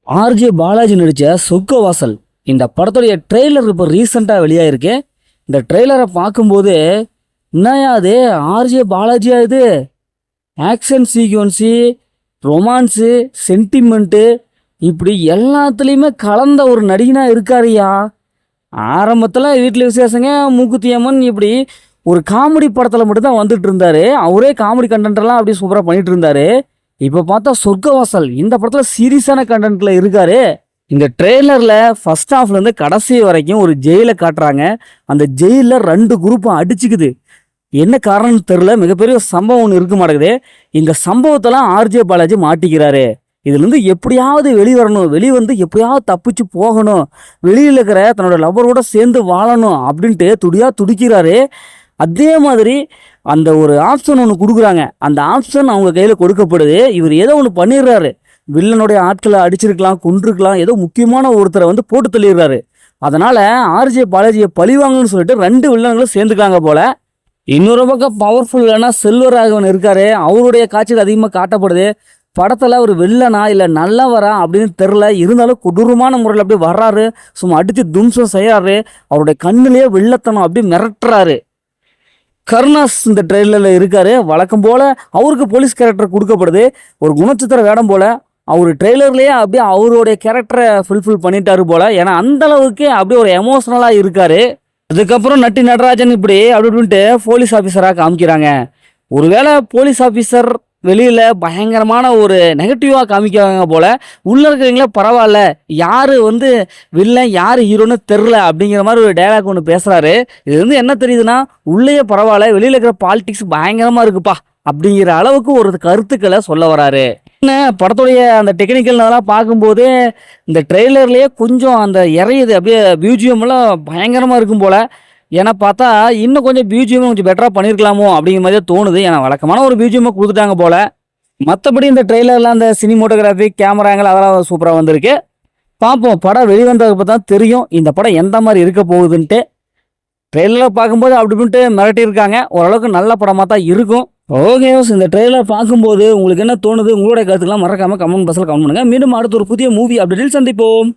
RJ Balaji நடித்த சொர்க்கவாசல் இந்த படத்துடைய ட்ரெய்லர் இப்போ ரீசெண்டாக வெளியாயிருக்கு. இந்த ட்ரெய்லரை பார்க்கும்போது என்னையா அது ஆர்ஜே பாலாஜியா இது, ஆக்ஷன் சீக்வன்ஸு, ரொமான்ஸு, சென்டிமெண்ட்டு இப்படி எல்லாத்துலேயுமே கலந்த ஒரு நடிகனாக இருக்காருயா. ஆரம்பத்தில் வீட்டில் விசேஷங்க, மூக்குத்தி அம்மன், இப்படி ஒரு காமெடி படத்தில் மட்டும்தான் வந்துட்டு இருந்தார். அவரே காமெடி கண்டென்ட்லாம் அப்படி சூப்பராக பண்ணிட்டு இருந்தார். இப்போ பார்த்தா சொர்க்கவாசல் இந்த படத்தில் சீரியஸான கண்டென்ட்டில் இருக்காரு. இந்த ட்ரெய்லரில் ஃபர்ஸ்ட் ஹாஃப்லேருந்து கடைசி வரைக்கும் ஒரு ஜெயிலை காட்டுறாங்க. அந்த ஜெயிலில் 2 குரூப்பும் அடிச்சுக்குது. என்ன காரணம்னு தெரில, மிகப்பெரிய சம்பவம் ஒன்று இருக்க மாட்டேங்குது. இந்த சம்பவத்தெல்லாம் ஆர்ஜே பாலாஜி மாட்டிக்கிறாரு. இதுலேருந்து எப்படியாவது வெளிவரணும், வெளிவந்து எப்படியாவது தப்பிச்சு போகணும், வெளியில் இருக்கிற தன்னோட லவரோட சேர்ந்து வாழணும் அப்படின்ட்டு துடிக்கிறாரு. அதே மாதிரி அந்த ஒரு ஆப்ஷன் ஒன்று கொடுக்குறாங்க. அந்த ஆப்ஷன் அவங்க கையில் கொடுக்கப்படுது. இவர் ஏதோ ஒன்று பண்ணிடுறாரு. வில்லனுடைய ஆட்களை அடிச்சிருக்கலாம், கொன்றிருக்கலாம், ஏதோ முக்கியமான ஒருத்தரை வந்து போட்டு தள்ளிடுறாரு. அதனால் ஆர்ஜே பாலாஜியை பழிவாங்கன்னு சொல்லிட்டு 2 வில்லன்களும் சேர்ந்துக்காங்க போல. இன்னொரு பக்கம் பவர்ஃபுல் இல்லைன்னா செல்வராகவன் இருக்காரு. அவருடைய காட்சிகள் அதிகமாக காட்டப்படுது. படத்தில் ஒரு வில்லனா இல்லை நல்லவரா அப்படின்னு தெரில, இருந்தாலும் கொடூரமான முறையில் அப்படியே வர்றாரு. சும்மா அடித்து தும்சம் செய்கிறாரு. அவருடைய கண்ணிலேயே வெள்ளத்தனம் அப்படியே மிரட்டுறாரு. கருணாஸ் இந்த ட்ரெயிலரில் இருக்காரு. வழக்கம் போல் அவருக்கு போலீஸ் கேரக்டர் கொடுக்கப்படுது. ஒரு குணச்சித்திர வேடம் போல் அவர் ட்ரெய்லர்லேயே அப்படியே அவருடைய கேரக்டரை ஃபுல்ஃபில் பண்ணிட்டாரு போல். ஏன்னா அந்தளவுக்கு அப்படியே ஒரு எமோஷ்னலாக இருக்கார். அதுக்கப்புறம் நட்டி நடராஜன் இப்படி அப்படின்ட்டு போலீஸ் ஆஃபீஸராக காமிக்கிறாங்க. ஒருவேளை போலீஸ் ஆஃபீஸர் வெளியில் பயங்கரமான ஒரு நெகட்டிவாக காமிக்கிறாங்க போல். உள்ளே இருக்கிறவங்களே பரவாயில்ல, யார் வந்து வில்லன் யார் ஹீரோன்னு தெரில அப்படிங்கிற மாதிரி ஒரு டைலாக் ஒன்று பேசுகிறாரு. இது வந்து என்ன தெரியுதுன்னா, உள்ளேயே பரவாயில்ல, வெளியில் இருக்கிற பாலிடிக்ஸ் பயங்கரமாக இருக்குப்பா அப்படிங்கிற அளவுக்கு ஒரு கருத்துக்களை சொல்ல வராரு. என்ன படத்துடைய அந்த டெக்னிக்கல் அதெல்லாம் பார்க்கும்போது இந்த ட்ரெய்லர்லேயே கொஞ்சம் அந்த இறையுது, அப்படியே பியூஜியம்லாம் பயங்கரமாக இருக்கும் போல். ஏன்னா பார்த்தா இன்னும் கொஞ்சம் பியூஜியம் கொஞ்சம் பெட்டராக பண்ணியிருக்கலாமோ அப்படிங்கிற மாதிரியே தோணுது. ஏன்னா வழக்கமான ஒரு பியூஜியமாக கொடுத்துட்டாங்க போல். மற்றபடி இந்த ட்ரெய்லர்லாம் அந்த சினிமோட்டோகிராஃபி, கேமராங்கள் அதெல்லாம் சூப்பராக வந்திருக்கு. பார்ப்போம், படம் வெளிவந்ததுக்கு தான் தெரியும் இந்த படம் எந்த மாதிரி இருக்க போகுதுன்ட்டு. ட்ரெய்லரில் பார்க்கும்போது அப்படி இப்படின்ட்டு மிரட்டியிருக்காங்க. ஓரளவுக்கு நல்ல படமாக தான் இருக்கும். ஓகே, இந்த ட்ரெய்லர் பார்க்கும்போது உங்களுக்கு என்ன தோணுது, உங்களுடைய கருத்துக்கெல்லாம் மறக்காமல் கமெண்ட் பாக்ஸில் கமெண்ட் பண்ணுங்கள். மீண்டும் அடுத்த ஒரு புதிய மூவி அப்படின்னு சந்திப்போம்.